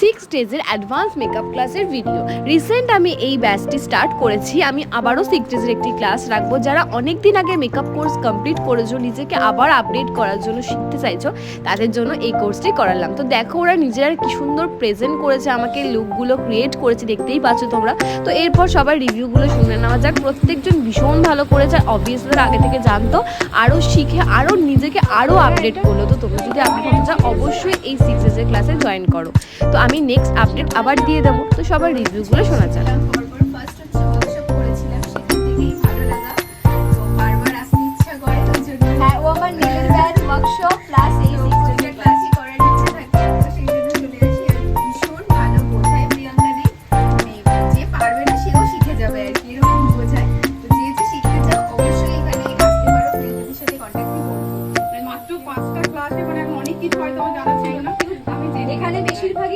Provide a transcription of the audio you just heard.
6 ডেজের advance makeup ক্লাসের video. Recent আমি এই ব্যাচটি স্টার্ট করেছি। আমি আবারও 6 ডেজের একটি ক্লাস রাখবো। যারা অনেক দিন আগে মেকআপ কোর্স কমপ্লিট করেছো, নিজেকে আবার আপডেট করার জন্য শিখতে চাইছো, তাদের জন্য এই কোর্সটি করালাম। তো দেখো ওরা নিজেরা কি সুন্দর প্রেজেন্ট করেছে, আমাকে লুকগুলো ক্রিয়েট করেছে, দেখতেই পাচ্ছ তোমরা। তো এরপর সবার রিভিউগুলো শুনে নেওয়া যাক। প্রত্যেকজন ভীষণ ভালো করেছে, অবভিয়াসলি তারা আগে থেকে জানতো, আরও শিখে আরও নিজেকে আরও আপডেট করলো। তো তোমরা যদি আপডেট হতে চাও অবশ্যই এই 6 ডেজের ক্লাসে জয়েন করো। তো আমি নেক্সট আপডেট আবার দিয়ে দেবো। তো সবার রিভিউগুলো শোনা যাক। Workshop plus